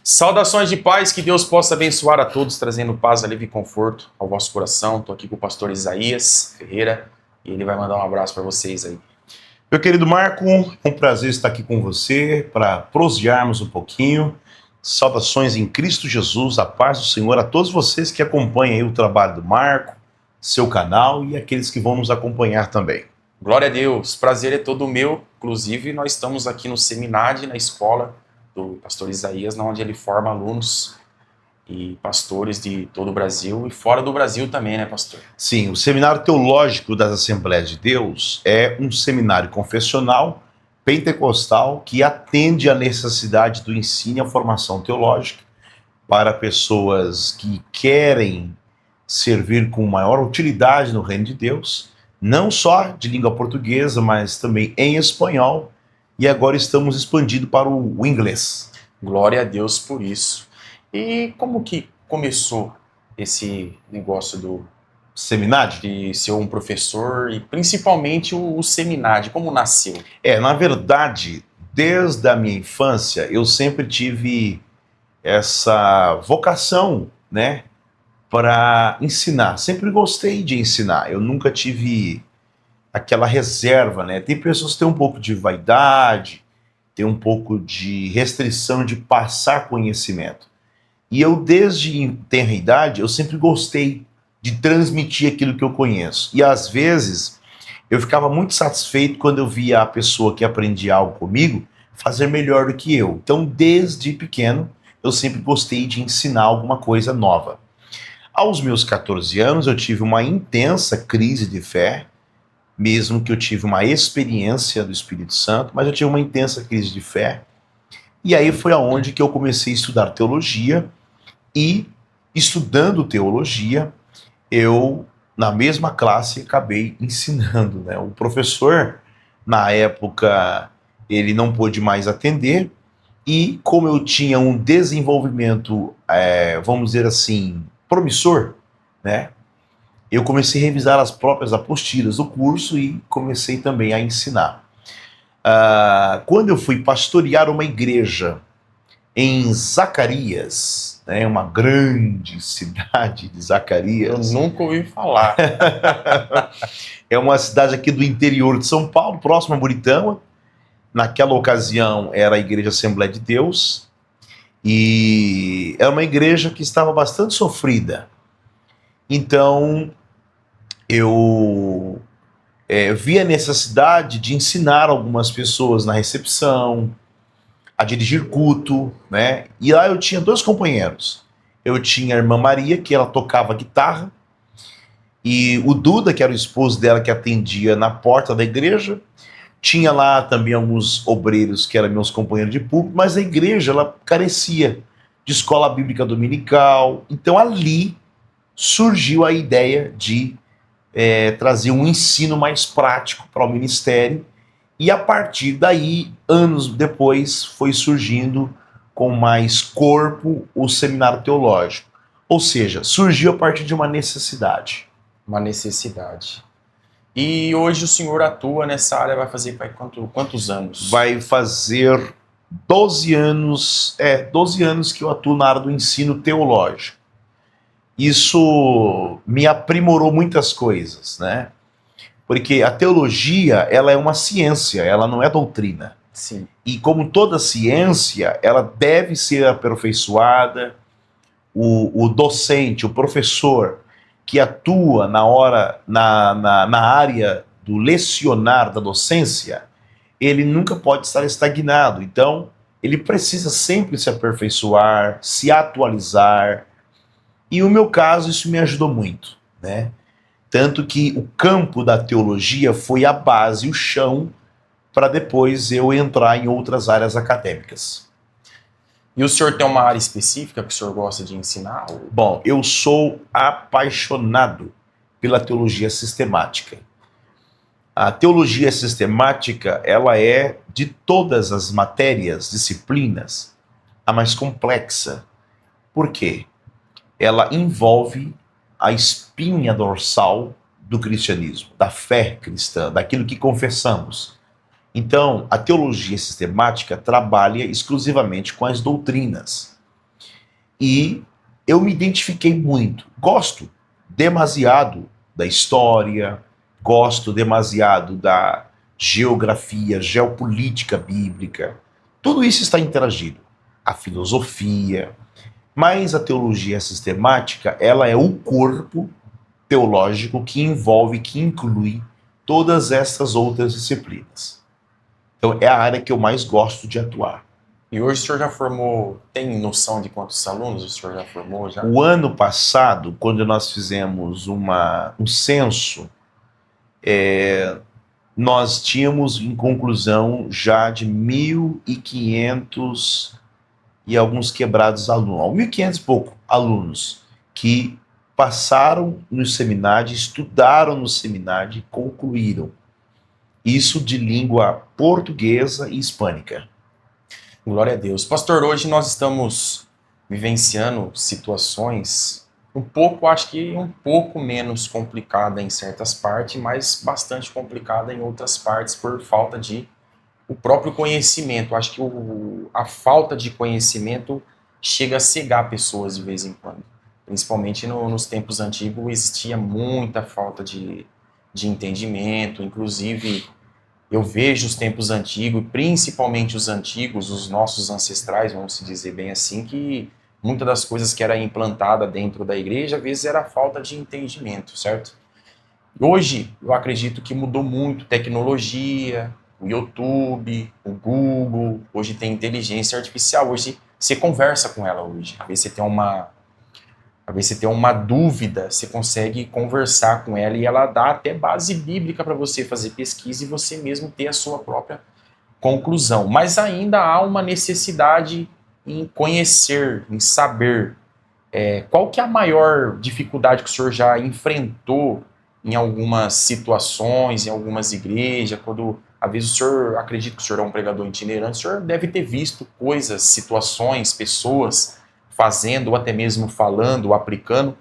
Saudações de paz, que Deus possa abençoar a todos, trazendo paz, alívio e conforto ao vosso coração. Estou aqui com o pastor Isaías Ferreira e ele vai mandar um abraço para vocês aí. Meu querido Marco, é um prazer estar aqui com você para prosearmos um pouquinho. Saudações em Cristo Jesus, a paz do Senhor a todos vocês que acompanham aí o trabalho do Marco, seu canal e aqueles que vão nos acompanhar também. Glória a Deus, prazer é todo meu. Inclusive, nós estamos aqui no Seminade, na escola do pastor Isaías, onde ele forma alunos e pastores de todo o Brasil e fora do Brasil também, né, pastor? Sim, o Seminário Teológico das Assembleias de Deus é um seminário confessional pentecostal que atende à necessidade do ensino e a formação teológica para pessoas que querem servir com maior utilidade no reino de Deus, não só de língua portuguesa, mas também em espanhol, e agora estamos expandindo para o inglês. Glória a Deus por isso. E como que começou esse negócio do Seminário? de ser um professor e principalmente o Seminade, como nasceu? Na verdade, desde a minha infância, eu sempre tive essa vocação, né, para ensinar. Sempre gostei de ensinar. Eu nunca tive aquela reserva, né? Tem pessoas que têm um pouco de vaidade, tem um pouco de restrição de passar conhecimento. E eu, desde tenra idade, eu sempre gostei de transmitir aquilo que eu conheço. E às vezes, eu ficava muito satisfeito quando eu via a pessoa que aprendia algo comigo fazer melhor do que eu. Então, desde pequeno, eu sempre gostei de ensinar alguma coisa nova. Aos meus 14 anos, eu tive uma intensa crise de fé, mesmo que eu tive uma experiência do Espírito Santo, mas eu tive uma intensa crise de fé. E aí foi aonde que eu comecei a estudar teologia, e estudando teologia, eu, na mesma classe, acabei ensinando, né? O professor, na época, ele não pôde mais atender, e como eu tinha um desenvolvimento, vamos dizer assim, promissor, né? Eu comecei a revisar as próprias apostilas do curso e comecei também a ensinar. Quando eu fui pastorear uma igreja em Zacarias, né, uma grande cidade de Zacarias. Eu nunca ouvi falar. É uma cidade aqui do interior de São Paulo, próxima a Buritama. Naquela ocasião era a Igreja Assembleia de Deus, e era uma igreja que estava bastante sofrida. Então, eu vi a necessidade de ensinar algumas pessoas na recepção, a dirigir culto, né? E lá eu tinha dois companheiros. Eu tinha a irmã Maria, que ela tocava guitarra, e o Duda, que era o esposo dela, que atendia na porta da igreja. Tinha lá também alguns obreiros que eram meus companheiros de púlpito, mas a igreja ela carecia de escola bíblica dominical. Então ali surgiu a ideia de trazer um ensino mais prático para o ministério, e a partir daí, anos depois, foi surgindo com mais corpo o seminário teológico. Ou seja, surgiu a partir de uma necessidade. Uma necessidade. E hoje o senhor atua nessa área, vai fazer quantos anos? Vai fazer 12 anos, 12 anos que eu atuo na área do ensino teológico. Isso me aprimorou muitas coisas, né? Porque a teologia, ela é uma ciência, ela não é doutrina. Sim. E como toda ciência, ela deve ser aperfeiçoada. O docente, o professor que atua na área do lecionar, da docência, ele nunca pode estar estagnado. Então, ele precisa sempre se aperfeiçoar, se atualizar. E no meu caso, isso me ajudou muito, né? Tanto que o campo da teologia foi a base, o chão, para depois eu entrar em outras áreas acadêmicas. E o senhor tem uma área específica que o senhor gosta de ensinar? Bom, eu sou apaixonado pela teologia sistemática. A teologia sistemática, ela é, de todas as matérias, disciplinas, a mais complexa. Por quê? Ela envolve a espinha dorsal do cristianismo, da fé cristã, daquilo que confessamos. Então, a teologia sistemática trabalha exclusivamente com as doutrinas. e eu me identifiquei muito. Gosto demasiado da história, gosto demasiado da geografia, geopolítica bíblica. Tudo isso está interagido. A filosofia, mas a teologia sistemática, ela é o corpo teológico que envolve, que inclui todas essas outras disciplinas. Então é a área que eu mais gosto de atuar. E hoje o senhor já formou, tem noção de quantos alunos o senhor já formou? Já? O ano passado, quando nós fizemos um censo, nós tínhamos em conclusão já de 1.500 e alguns quebrados alunos, 1.500 e pouco alunos que passaram no seminário, estudaram no seminário e concluíram. Isso de língua portuguesa e hispânica. Glória a Deus. Pastor, hoje nós estamos vivenciando situações acho que um pouco menos complicada em certas partes, mas bastante complicada em outras partes por falta de o próprio conhecimento. Acho que a falta de conhecimento chega a cegar pessoas de vez em quando. Principalmente nos tempos antigos existia muita falta de entendimento, inclusive eu vejo os tempos antigos, principalmente os antigos, os nossos ancestrais, vamos se dizer bem assim, que muitas das coisas que era implantada dentro da igreja, às vezes era falta de entendimento, certo? Hoje, eu acredito que mudou muito tecnologia, o YouTube, o Google, hoje tem inteligência artificial, hoje você conversa com ela hoje, às vezes você tem uma dúvida, você consegue conversar com ela e ela dá até base bíblica para você fazer pesquisa e você mesmo ter a sua própria conclusão. Mas ainda há uma necessidade em conhecer, em saber. Qual que é a maior dificuldade que o senhor já enfrentou em algumas situações, em algumas igrejas, quando às vezes o senhor, acredito que o senhor é um pregador itinerante, o senhor deve ter visto coisas, situações, pessoas fazendo, ou até mesmo falando, ou aplicando,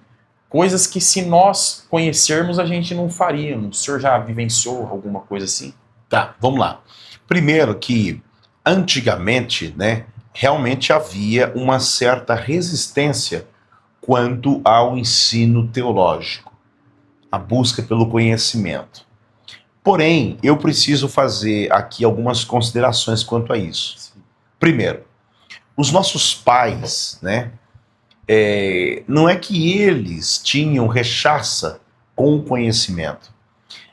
coisas que se nós conhecermos a gente não faríamos. O senhor já vivenciou alguma coisa assim? Tá, vamos lá. Primeiro que, antigamente, né, realmente havia uma certa resistência quanto ao ensino teológico, a busca pelo conhecimento. Porém, eu preciso fazer aqui algumas considerações quanto a isso. Primeiro, os nossos pais, né, não é que eles tinham rechaça com o conhecimento.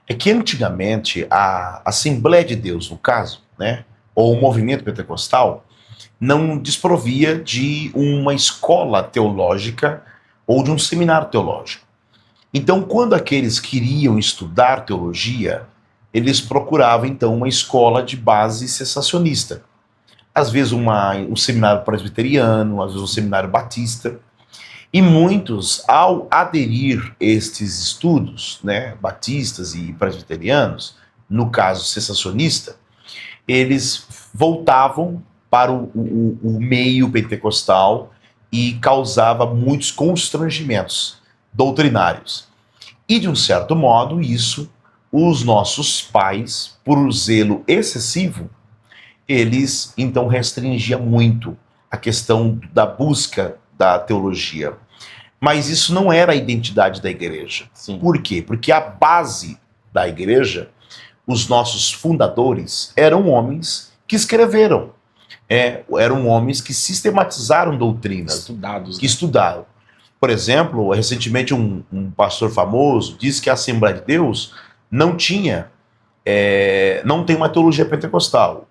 É que antigamente a Assembleia de Deus, no caso, né, ou o movimento pentecostal, não desprovia de uma escola teológica ou de um seminário teológico. Então, quando aqueles queriam estudar teologia, eles procuravam, então, uma escola de base cessacionista. Às vezes um seminário presbiteriano, às vezes um seminário batista. E muitos, ao aderir estes estudos, né, batistas e presbiterianos, no caso cessacionista, eles voltavam para o meio pentecostal e causava muitos constrangimentos doutrinários. E, de um certo modo, isso, os nossos pais, por zelo excessivo, eles, então, restringiam muito a questão da busca da teologia. Mas isso não era a identidade da igreja. Sim. Por quê? Porque a base da igreja, os nossos fundadores, eram homens que escreveram. Eram homens que sistematizaram doutrinas. Estudados. Que estudaram. Por exemplo, recentemente um pastor famoso disse que a Assembleia de Deus não tem uma teologia pentecostal.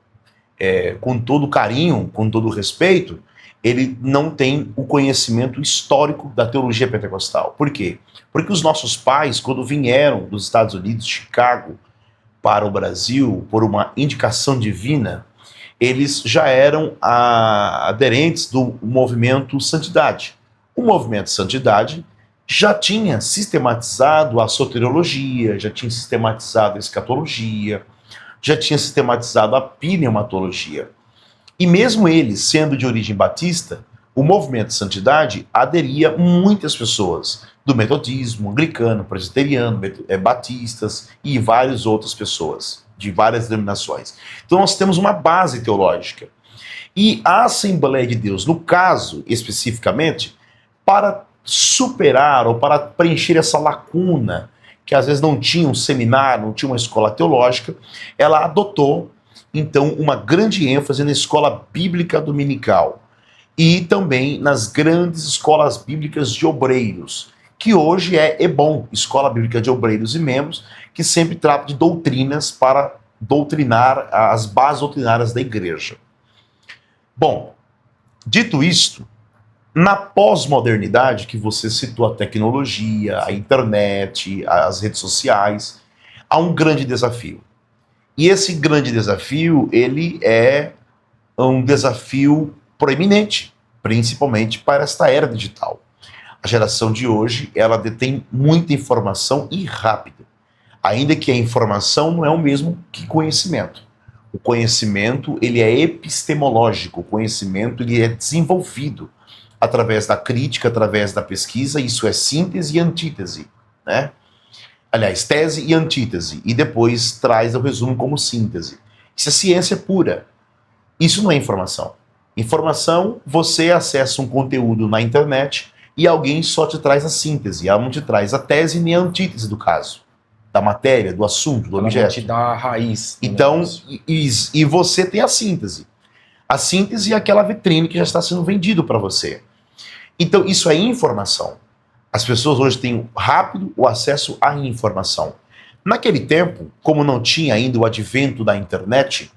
Com todo carinho, com todo respeito, ele não tem o conhecimento histórico da teologia pentecostal. Por quê? Porque os nossos pais, quando vieram dos Estados Unidos, Chicago, para o Brasil, por uma indicação divina, eles já eram aderentes do movimento Santidade. O movimento Santidade já tinha sistematizado a soteriologia, já tinha sistematizado a escatologia, já tinha sistematizado a pneumatologia. E mesmo eles, sendo de origem batista, o movimento Santidade aderia muitas pessoas do metodismo, anglicano, presbiteriano, batistas e várias outras pessoas de várias denominações. Então nós temos uma base teológica. E a Assembleia de Deus, no caso especificamente, para superar ou para preencher essa lacuna, que às vezes não tinha um seminário, não tinha uma escola teológica, ela adotou então uma grande ênfase na escola bíblica dominical e também nas grandes escolas bíblicas de obreiros, que hoje é EBOM, Escola Bíblica de Obreiros e Membros, que sempre trata de doutrinas para doutrinar as bases doutrinárias da igreja. Bom, dito isto, na pós-modernidade, que você citou a tecnologia, a internet, as redes sociais, há um grande desafio. E esse grande desafio, ele é um desafio proeminente, principalmente para esta era digital. A geração de hoje, ela detém muita informação e rápida. Ainda que a informação não é o mesmo que conhecimento. O conhecimento, ele é epistemológico, o conhecimento, ele é desenvolvido através da crítica, através da pesquisa, isso é síntese e antítese, né? Aliás, tese e antítese, e depois traz o resumo como síntese. Isso é ciência pura. Isso não é informação. Informação, você acessa um conteúdo na internet e alguém só te traz a síntese, ela não te traz a tese nem a antítese do caso, da matéria, do assunto, do objeto. Ela vai te dar a raiz. Então, e você tem a síntese. A síntese é aquela vitrine que já está sendo vendido para você. Então, isso é informação. As pessoas hoje têm rápido o acesso à informação. Naquele tempo, como não tinha ainda o advento da internet,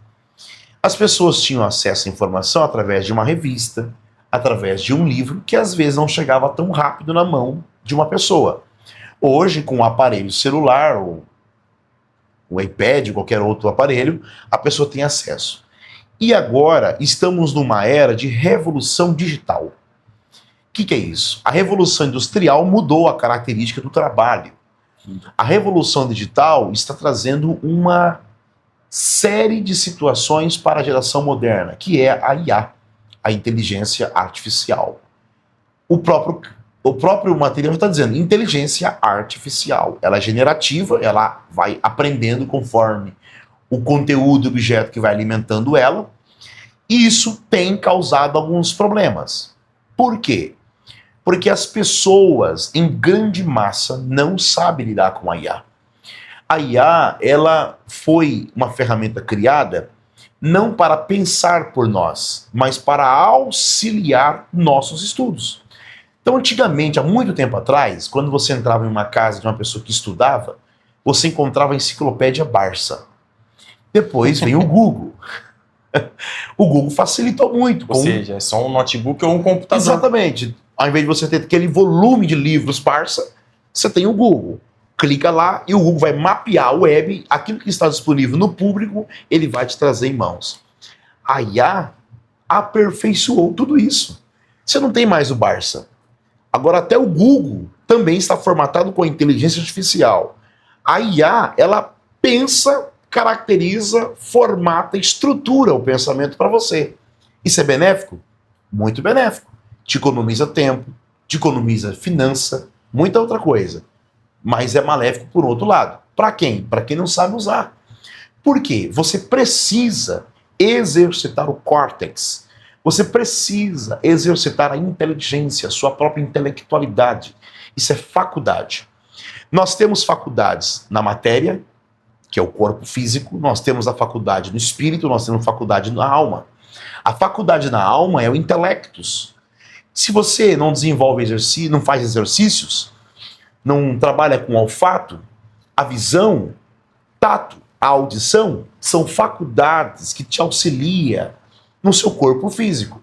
as pessoas tinham acesso à informação através de uma revista, através de um livro, que às vezes não chegava tão rápido na mão de uma pessoa. Hoje, com o aparelho celular, ou o iPad, qualquer outro aparelho, a pessoa tem acesso. E agora, estamos numa era de revolução digital. O que é isso? A revolução industrial mudou a característica do trabalho. A revolução digital está trazendo uma série de situações para a geração moderna, que é a IA, a inteligência artificial. O próprio material está dizendo inteligência artificial. Ela é generativa, ela vai aprendendo conforme o conteúdo do objeto que vai alimentando ela, e isso tem causado alguns problemas. Por quê? Porque as pessoas, em grande massa, não sabem lidar com a IA. A IA, ela foi uma ferramenta criada não para pensar por nós, mas para auxiliar nossos estudos. Então, antigamente, há muito tempo atrás, quando você entrava em uma casa de uma pessoa que estudava, você encontrava a enciclopédia Barça. Depois vem o Google. O Google facilitou muito. Ou seja, é só um notebook ou um computador. Exatamente. Ao invés de você ter aquele volume de livros Barça, você tem o Google. Clica lá e o Google vai mapear a web, aquilo que está disponível no público, ele vai te trazer em mãos. A IA aperfeiçoou tudo isso. Você não tem mais o Barça. Agora até o Google também está formatado com a inteligência artificial. A IA, ela pensa, caracteriza, formata, estrutura o pensamento para você. Isso é benéfico? Muito benéfico. Te economiza tempo, te economiza finança, muita outra coisa. Mas é maléfico por outro lado. Para quem? Para quem não sabe usar. Por quê? Você precisa exercitar o córtex. Você precisa exercitar a inteligência, a sua própria intelectualidade. Isso é faculdade. Nós temos faculdades na matéria, que é o corpo físico, nós temos a faculdade no espírito, nós temos a faculdade na alma. A faculdade na alma é o intelectus. Se você não desenvolve exercício, não faz exercícios, não trabalha com olfato, a visão, tato, a audição, são faculdades que te auxiliam no seu corpo físico.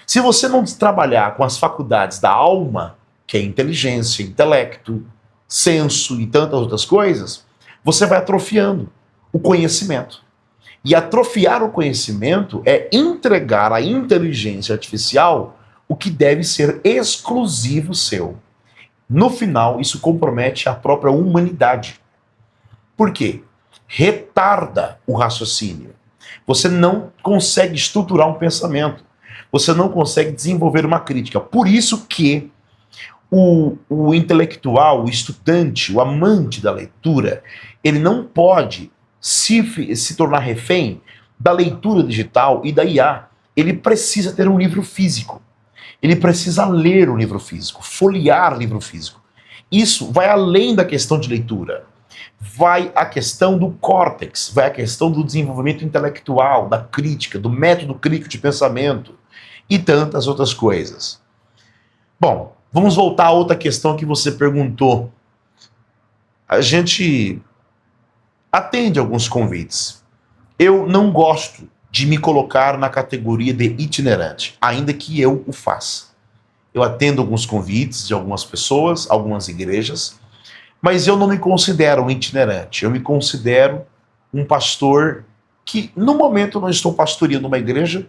Se você não trabalhar com as faculdades da alma, que é inteligência, intelecto, senso e tantas outras coisas, você vai atrofiando o conhecimento. E atrofiar o conhecimento é entregar à inteligência artificial o que deve ser exclusivo seu. No final, isso compromete a própria humanidade. Por quê? Retarda o raciocínio. Você não consegue estruturar um pensamento. Você não consegue desenvolver uma crítica. Por isso que o intelectual, o estudante, o amante da leitura, ele não pode se tornar refém da leitura digital e da IA. ele precisa ter um livro físico. Ele precisa ler o livro físico, folhear livro físico. Isso vai além da questão de leitura. Vai a questão do córtex, vai a questão do desenvolvimento intelectual, da crítica, do método crítico de pensamento e tantas outras coisas. Bom, vamos voltar a outra questão que você perguntou. A gente atende alguns convites. Eu não gosto de me colocar na categoria de itinerante, ainda que eu o faça. Eu atendo alguns convites de algumas pessoas, algumas igrejas, mas eu não me considero um itinerante. Eu me considero um pastor que, no momento, não estou pastoreando uma igreja,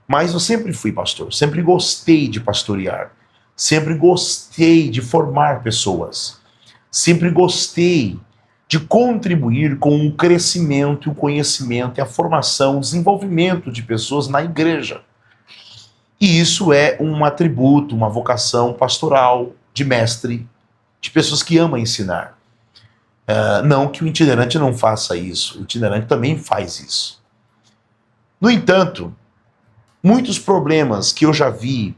mas eu sempre fui pastor, sempre gostei de pastorear, sempre gostei de formar pessoas, sempre gostei de contribuir com o crescimento, o conhecimento e a formação, o desenvolvimento de pessoas na igreja. E isso é um atributo, uma vocação pastoral, de mestre, de pessoas que amam ensinar. Não que o itinerante não faça isso, o itinerante também faz isso. No entanto, muitos problemas que eu já vi,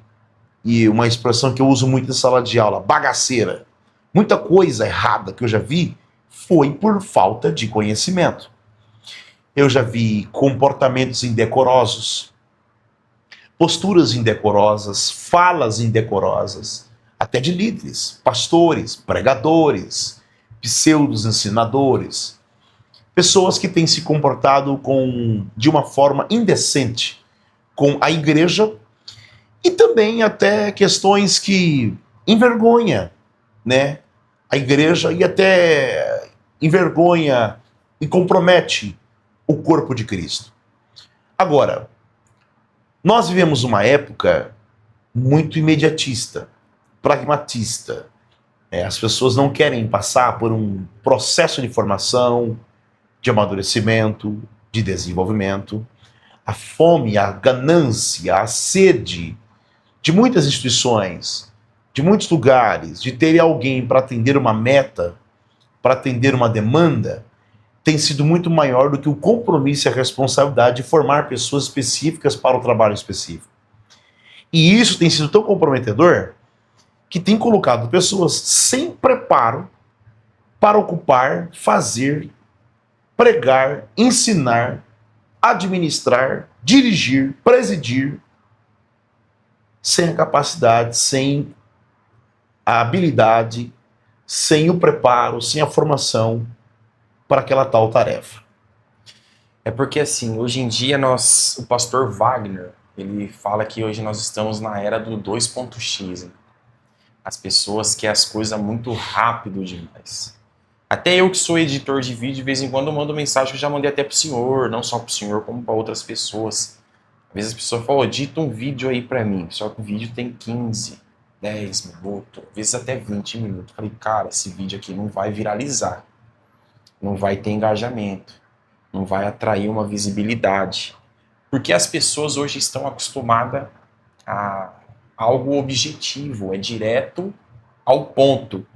e uma expressão que eu uso muito em sala de aula, bagaceira, muita coisa errada que eu já vi, foi por falta de conhecimento. Eu já vi comportamentos indecorosos, posturas indecorosas, falas indecorosas, até de líderes, pastores, pregadores, pseudos ensinadores, pessoas que têm se comportado de uma forma indecente com a igreja e também até questões que envergonha, né, a igreja e até envergonha e compromete o corpo de Cristo. Agora, nós vivemos uma época muito imediatista, pragmatista. As pessoas não querem passar por um processo de formação, de amadurecimento, de desenvolvimento. A fome, a ganância, a sede de muitas instituições, de muitos lugares, de ter alguém para atender uma meta, para atender uma demanda, tem sido muito maior do que o compromisso e a responsabilidade de formar pessoas específicas para o trabalho específico. E isso tem sido tão comprometedor que tem colocado pessoas sem preparo para ocupar, fazer, pregar, ensinar, administrar, dirigir, presidir, sem a capacidade, sem a habilidade, sem o preparo, sem a formação para aquela tal tarefa. É porque assim, hoje em dia o pastor Wagner, ele fala que hoje nós estamos na era do 2.x, né? As pessoas querem as coisas muito rápido demais. Até eu que sou editor de vídeo, de vez em quando eu mando mensagem que eu já mandei até pro senhor, não só pro senhor, como para outras pessoas. Às vezes a pessoa fala, edita um vídeo aí para mim, só que o vídeo tem 15, 10 minutos, às vezes até 20 minutos. Eu falei, cara, esse vídeo aqui não vai viralizar, não vai ter engajamento, não vai atrair uma visibilidade. Porque as pessoas hoje estão acostumadas a algo objetivo, é direto ao ponto.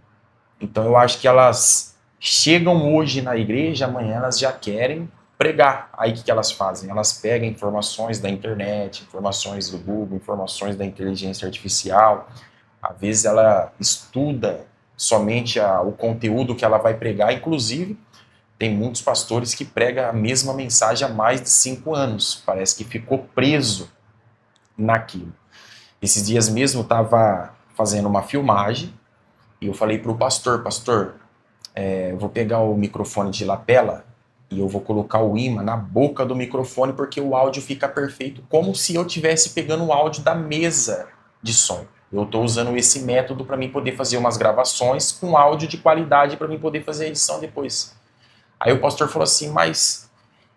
Então eu acho que elas chegam hoje na igreja, amanhã elas já querem pregar. Aí o que elas fazem? Elas pegam informações da internet, informações do Google, informações da inteligência artificial. Às vezes ela estuda somente o conteúdo que ela vai pregar. Inclusive, tem muitos pastores que pregam a mesma mensagem há mais de 5 anos. Parece que ficou preso naquilo. Esses dias mesmo eu estava fazendo uma filmagem e eu falei para o pastor, eu vou pegar o microfone de lapela e eu vou colocar o imã na boca do microfone porque o áudio fica perfeito, como se eu estivesse pegando o áudio da mesa de som. Eu estou usando esse método para mim poder fazer umas gravações com áudio de qualidade para mim poder fazer a edição depois. Aí o pastor falou assim, mas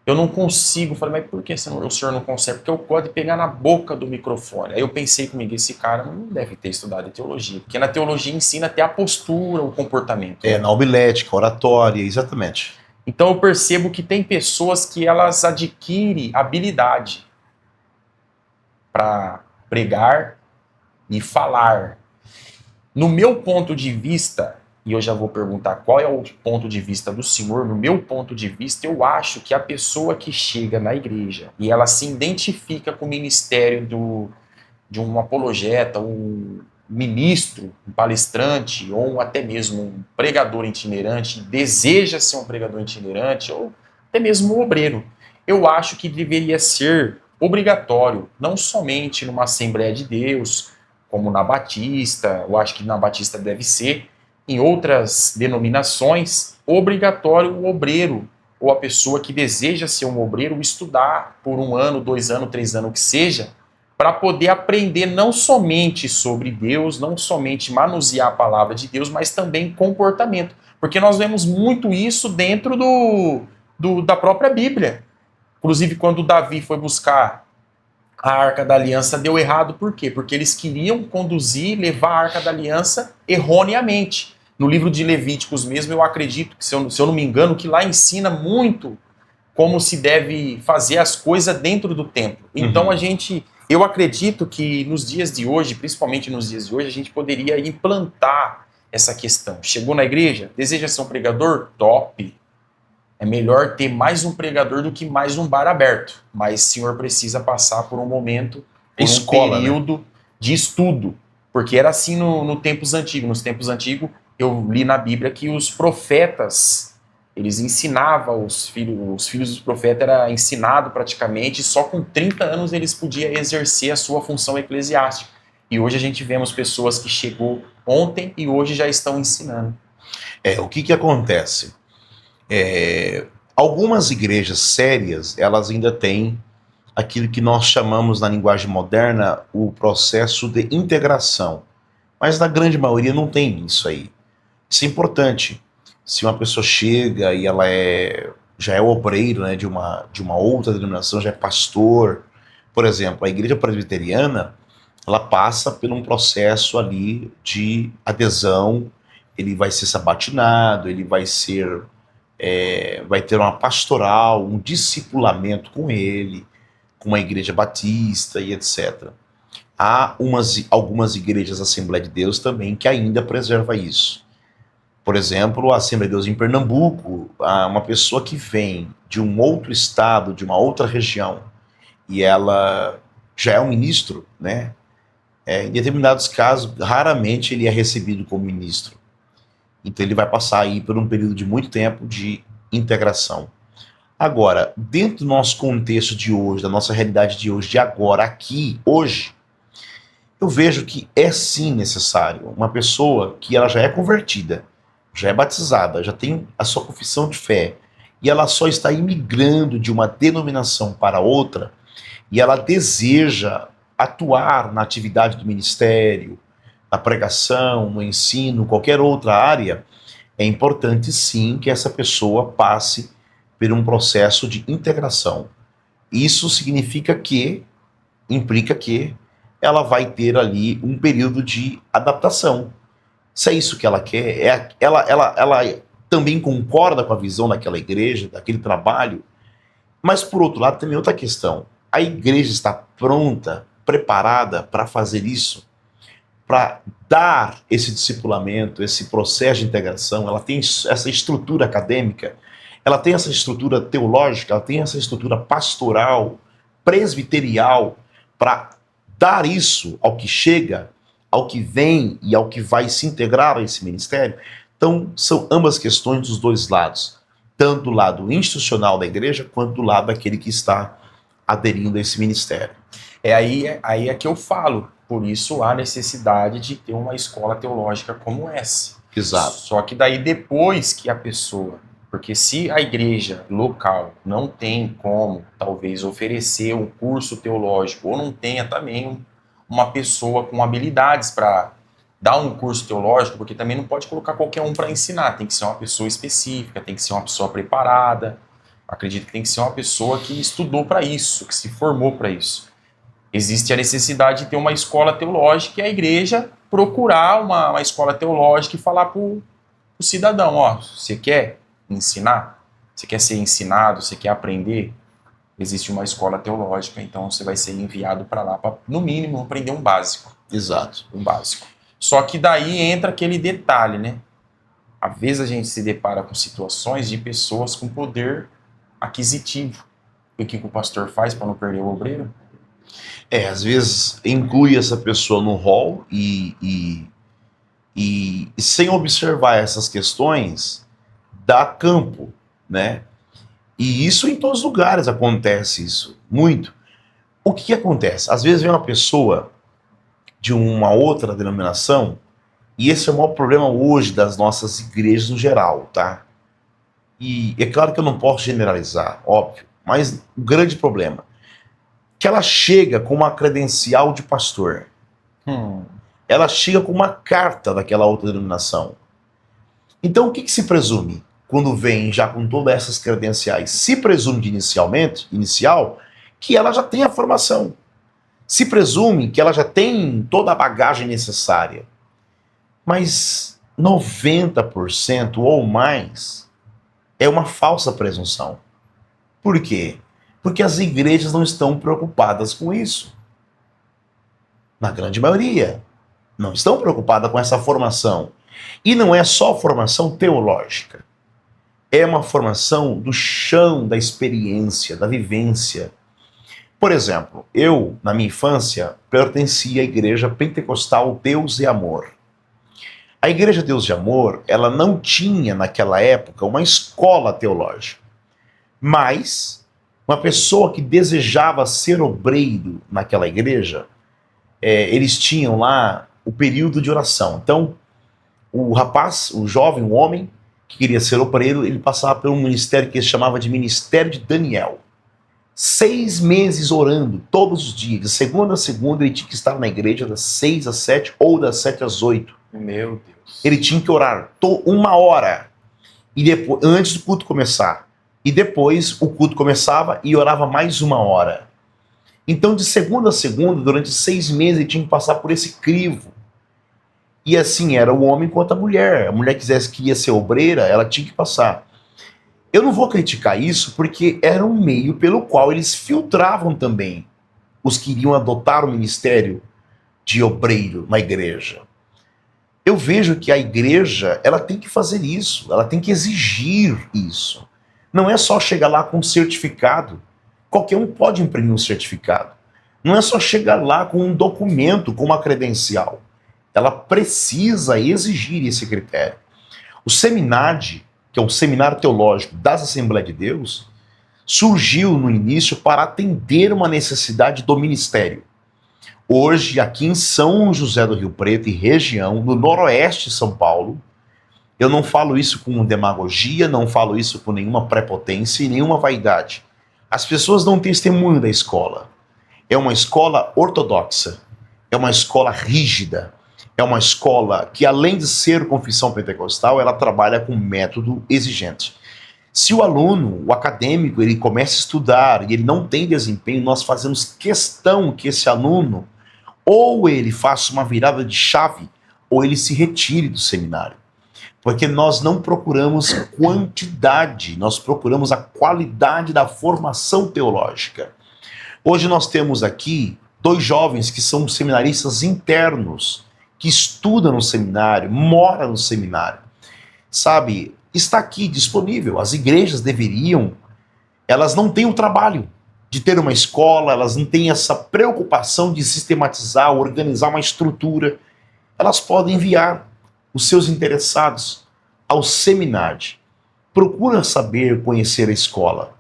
eu não consigo. Eu falei, mas por que o senhor não consegue? Porque eu gosto de pegar na boca do microfone. Aí eu pensei comigo, esse cara não deve ter estudado teologia, porque na teologia ensina até a postura, o comportamento. Na homilética, oratória, exatamente. Então eu percebo que tem pessoas que elas adquirem habilidade para pregar e falar. No meu ponto de vista, e eu já vou perguntar qual é o ponto de vista do senhor. No meu ponto de vista, eu acho que a pessoa que chega na igreja e ela se identifica com o ministério de um apologeta, um ministro, um palestrante, ou até mesmo um pregador itinerante, deseja ser um pregador itinerante, ou até mesmo um obreiro, eu acho que deveria ser obrigatório, não somente numa Assembleia de Deus, como na Batista, eu acho que na Batista deve ser, em outras denominações, obrigatório o obreiro, ou a pessoa que deseja ser um obreiro, estudar por 1 ano, 2 anos, 3 anos, o que seja, para poder aprender não somente sobre Deus, não somente manusear a palavra de Deus, mas também comportamento. Porque nós vemos muito isso dentro da própria Bíblia. Inclusive, quando Davi foi buscar a Arca da Aliança, deu errado. Por quê? Porque eles queriam conduzir, levar a Arca da Aliança erroneamente. No livro de Levíticos mesmo, eu acredito, que se eu não me engano, que lá ensina muito como se deve fazer as coisas dentro do templo. Então eu acredito que nos dias de hoje, principalmente nos dias de hoje, a gente poderia implantar essa questão. Chegou na igreja, deseja ser um pregador? Top! É melhor ter mais um pregador do que mais um bar aberto. Mas o senhor precisa passar por um momento, por Escola, um período de estudo. Porque era assim nos tempos antigos. Nos tempos antigos, eu li na Bíblia que os profetas, eles ensinavam os filhos dos profetas, era ensinado praticamente, e só com 30 anos eles podiam exercer a sua função eclesiástica. E hoje a gente vemos pessoas que chegou ontem e hoje já estão ensinando. O que acontece? Algumas igrejas sérias, elas ainda têm aquilo que nós chamamos na linguagem moderna o processo de integração. Mas na grande maioria não tem isso aí. Isso é importante. Se uma pessoa chega e ela já é obreiro, né, de uma outra denominação, já é pastor, por exemplo, a igreja presbiteriana, ela passa por um processo ali de adesão, ele vai ser sabatinado, ele vai ter uma pastoral, um discipulamento com ele, com uma igreja batista e etc. Há algumas igrejas Assembleia de Deus também que ainda preserva isso. Por exemplo, a Assembleia de Deus em Pernambuco, uma pessoa que vem de um outro estado, de uma outra região, e ela já é um ministro, né? Em determinados casos, raramente ele é recebido como ministro. Então ele vai passar aí por um período de muito tempo de integração. Agora, dentro do nosso contexto de hoje, da nossa realidade de hoje, de agora, aqui, hoje, eu vejo que é sim necessário uma pessoa que ela já é convertida, já é batizada, já tem a sua confissão de fé, e ela só está imigrando de uma denominação para outra, e ela deseja atuar na atividade do ministério, na pregação, no ensino, qualquer outra área, é importante sim que essa pessoa passe por um processo de integração. Isso implica que ela vai ter ali um período de adaptação. Se é isso que ela quer, ela também concorda com a visão daquela igreja, daquele trabalho, mas por outro lado também outra questão, a igreja está pronta, preparada para fazer isso? Para dar esse discipulamento, esse processo de integração? Ela tem essa estrutura acadêmica, ela tem essa estrutura teológica, ela tem essa estrutura pastoral, presbiterial, para dar isso ao que chega, ao que vem e ao que vai se integrar a esse ministério? Então, são ambas questões dos dois lados, tanto do lado institucional da igreja, quanto do lado daquele que está aderindo a esse ministério. Aí é que eu falo. Por isso há necessidade de ter uma escola teológica como essa. Exato. Só que daí depois que a pessoa... Porque se a igreja local não tem como, talvez, oferecer um curso teológico, ou não tenha também uma pessoa com habilidades para dar um curso teológico, porque também não pode colocar qualquer um para ensinar, tem que ser uma pessoa específica, tem que ser uma pessoa preparada. Acredito que tem que ser uma pessoa que estudou para isso, que se formou para isso. Existe a necessidade de ter uma escola teológica e a igreja procurar uma escola teológica e falar para o cidadão, ó, você quer ensinar? Você quer ser ensinado? Você quer aprender? Existe uma escola teológica, então você vai ser enviado para lá para, no mínimo, aprender um básico. Exato. Um básico. Só que daí entra aquele detalhe, né? às vezes a gente se depara com situações de pessoas com poder aquisitivo. E o que o pastor faz para não perder o obreiro? Às vezes inclui essa pessoa no rol e sem observar essas questões, dá campo, né? E isso em todos os lugares acontece isso, muito. O que acontece? Às vezes vem uma pessoa de uma outra denominação, e esse é o maior problema hoje das nossas igrejas no geral, tá? E é claro que eu não posso generalizar, óbvio, mas o grande problema que ela chega com uma credencial de pastor. Ela chega com uma carta daquela outra denominação. Então o que se presume quando vem já com todas essas credenciais? Se presume de inicial, que ela já tem a formação. Se presume que ela já tem toda a bagagem necessária. Mas 90% ou mais é uma falsa presunção. Por quê? Porque as igrejas não estão preocupadas com isso. Na grande maioria. Não estão preocupadas com essa formação. E não é só formação teológica. É uma formação do chão, da experiência, da vivência. Por exemplo, eu, na minha infância, pertencia à igreja pentecostal Deus e Amor. A igreja Deus e Amor, ela não tinha naquela época uma escola teológica. Mas uma pessoa que desejava ser obreiro naquela igreja, eles tinham lá o período de oração. Então, o rapaz, o jovem, o homem que queria ser obreiro, ele passava por um ministério que ele chamava de Ministério de Daniel. 6 meses orando, todos os dias, de segunda a segunda, ele tinha que estar na igreja das 6 às 7 ou das 7 às 8. Meu Deus. Ele tinha que orar 1 hora e depois, antes do culto começar. E depois o culto começava e orava mais 1 hora. Então, de segunda a segunda, durante 6 meses, ele tinha que passar por esse crivo. E assim, era o homem contra a mulher. A mulher queria ser obreira, ela tinha que passar. Eu não vou criticar isso, porque era um meio pelo qual eles filtravam também os que iriam adotar o ministério de obreiro na igreja. Eu vejo que a igreja, ela tem que fazer isso, ela tem que exigir isso. Não é só chegar lá com um certificado. Qualquer um pode imprimir um certificado. Não é só chegar lá com um documento, com uma credencial. Ela precisa exigir esse critério. O Seminade, que é o Seminário Teológico das Assembleias de Deus, surgiu no início para atender uma necessidade do ministério. Hoje, aqui em São José do Rio Preto e região, no noroeste de São Paulo, eu não falo isso com demagogia, não falo isso com nenhuma prepotência e nenhuma vaidade. As pessoas dão testemunho da escola. É uma escola ortodoxa, é uma escola rígida, é uma escola que, além de ser confissão pentecostal, ela trabalha com método exigente. Se o aluno, o acadêmico, ele começa a estudar e ele não tem desempenho, nós fazemos questão que esse aluno ou ele faça uma virada de chave ou ele se retire do seminário. Porque nós não procuramos quantidade, nós procuramos a qualidade da formação teológica. Hoje nós temos aqui 2 jovens que são seminaristas internos, que estudam no seminário, moram no seminário. Sabe, está aqui disponível. As igrejas deveriam, elas não têm o trabalho de ter uma escola, elas não têm essa preocupação de sistematizar, organizar uma estrutura. Elas podem enviar os seus interessados ao seminário. Procura saber, conhecer a escola,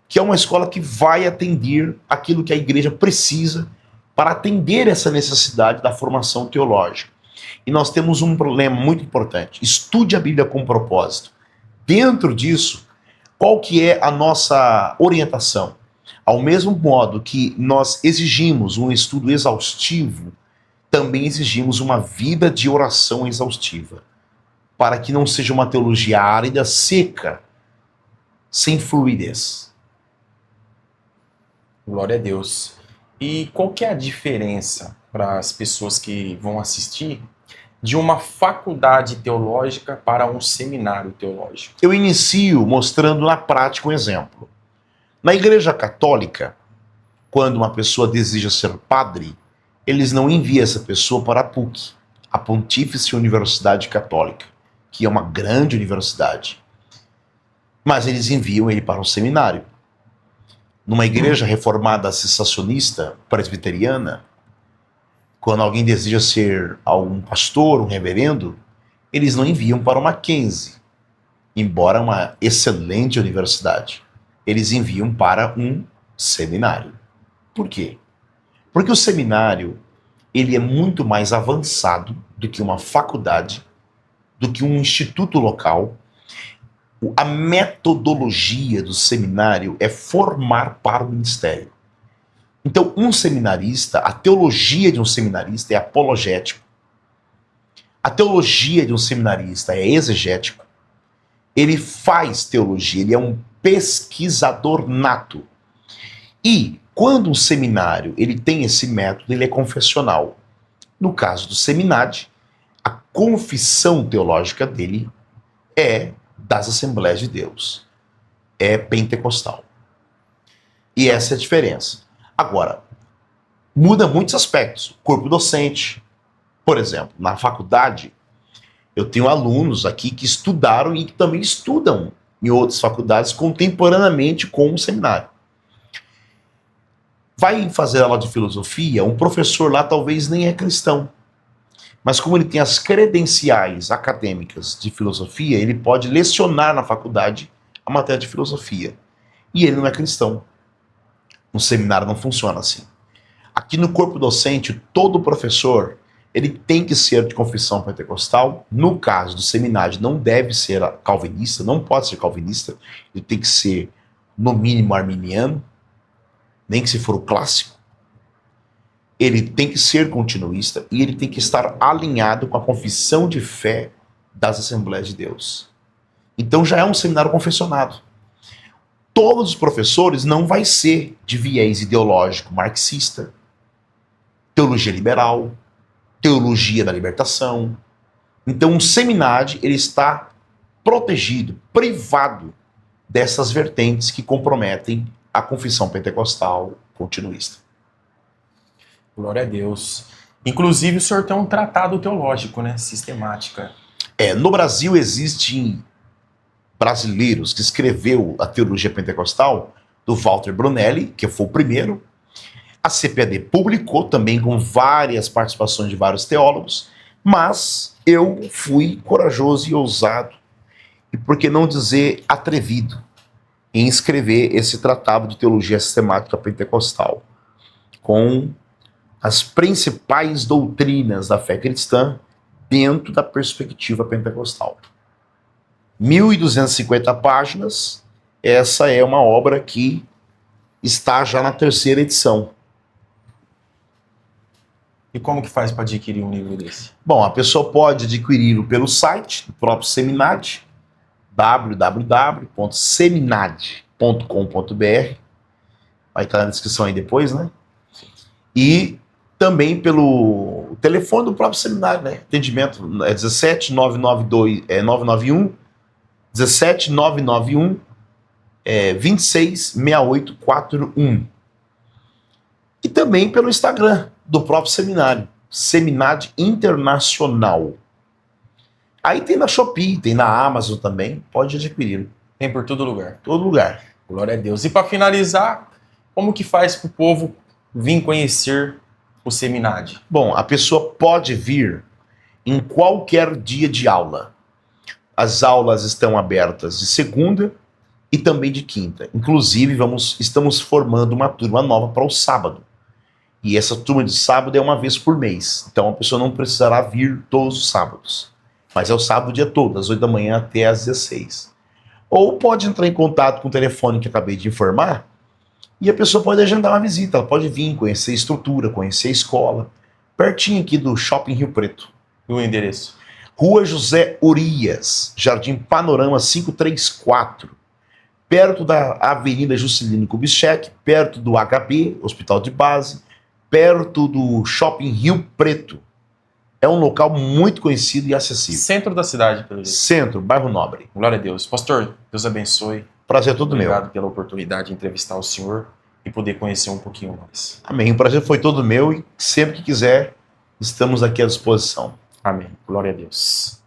que é uma escola que vai atender aquilo que a igreja precisa para atender essa necessidade da formação teológica. E nós temos um problema muito importante. Estude a Bíblia com propósito. Dentro disso, qual que é a nossa orientação? Ao mesmo modo que nós exigimos um estudo exaustivo, também exigimos uma vida de oração exaustiva, para que não seja uma teologia árida, seca, sem fluidez. Glória a Deus. E qual que é a diferença para as pessoas que vão assistir de uma faculdade teológica para um seminário teológico? Eu inicio mostrando na prática um exemplo. Na Igreja Católica, quando uma pessoa deseja ser padre, eles não enviam essa pessoa para a PUC, a Pontífice Universidade Católica, que é uma grande universidade. Mas eles enviam ele para um seminário. Numa igreja reformada cessacionista presbiteriana, quando alguém deseja ser um pastor, um reverendo, eles não enviam para uma Mackenzie, embora uma excelente universidade. Eles enviam para um seminário. Por quê? Porque o seminário, ele é muito mais avançado do que uma faculdade, do que um instituto local. A metodologia do seminário é formar para o ministério. Então, um seminarista, a teologia de um seminarista é apologético. A teologia de um seminarista é exegético. Ele faz teologia, ele é um pesquisador nato. E quando um seminário ele tem esse método, ele é confessional. No caso do Seminade, a confissão teológica dele é das Assembleias de Deus. É pentecostal. E essa é a diferença. Agora, muda muitos aspectos. Corpo docente, por exemplo, na faculdade, eu tenho alunos aqui que estudaram e que também estudam em outras faculdades contemporaneamente com o seminário. Vai fazer aula de filosofia, um professor lá talvez nem é cristão. Mas como ele tem as credenciais acadêmicas de filosofia, ele pode lecionar na faculdade a matéria de filosofia. E ele não é cristão. Um seminário não funciona assim. Aqui no corpo docente, todo professor, ele tem que ser de confissão pentecostal. No caso do seminário, não deve ser calvinista, não pode ser calvinista. Ele tem que ser, no mínimo, arminiano, nem que se for o clássico. Ele tem que ser continuista e ele tem que estar alinhado com a confissão de fé das Assembleias de Deus. Então já é um seminário confessionado. Todos os professores não vai ser de viés ideológico marxista, teologia liberal, teologia da libertação. Então um seminário ele está protegido, privado dessas vertentes que comprometem a confissão pentecostal continuista. Glória a Deus. Inclusive, o senhor tem um tratado teológico, né? Sistemática. No Brasil existem brasileiros que escreveu a teologia pentecostal, do Walter Brunelli, que foi o primeiro. A CPAD publicou também com várias participações de vários teólogos, mas eu fui corajoso e ousado, e por que não dizer atrevido, em escrever esse tratado de teologia sistemática pentecostal, com as principais doutrinas da fé cristã dentro da perspectiva pentecostal. 1.250 páginas, essa é uma obra que está já na 3ª edição. E como que faz para adquirir um livro desse? Bom, a pessoa pode adquiri-lo pelo site do próprio Seminade, www.seminade.com.br, vai estar na descrição aí depois, né? E também pelo telefone do próprio seminário, né? Atendimento é 17 992 991 17 991 26 6841. E também pelo Instagram do próprio seminário, Seminade Internacional. Aí tem na Shopee, tem na Amazon também, pode adquirir. Tem por todo lugar. Todo lugar. Glória a Deus. E para finalizar, como que faz para o povo vir conhecer o Seminade? Bom, a pessoa pode vir em qualquer dia de aula. As aulas estão abertas de segunda e também de quinta. Inclusive, estamos formando uma turma nova para o sábado. E essa turma de sábado é uma vez por mês. Então a pessoa não precisará vir todos os sábados. Mas é o sábado o dia todo, das 8 da manhã até às 16. Ou pode entrar em contato com o telefone que acabei de informar, e a pessoa pode agendar uma visita. Ela pode vir, conhecer a estrutura, conhecer a escola. Pertinho aqui do Shopping Rio Preto. E o endereço? Rua José Urias, Jardim Panorama 534. Perto da Avenida Juscelino Kubitschek, perto do HB, Hospital de Base, perto do Shopping Rio Preto. É um local muito conhecido e acessível. Centro da cidade, pelo jeito. Centro, bairro Nobre. Glória a Deus. Pastor, Deus abençoe. Prazer todo meu. Obrigado pela oportunidade de entrevistar o senhor e poder conhecer um pouquinho mais. Amém. O prazer foi todo meu e sempre que quiser, estamos aqui à disposição. Amém. Glória a Deus.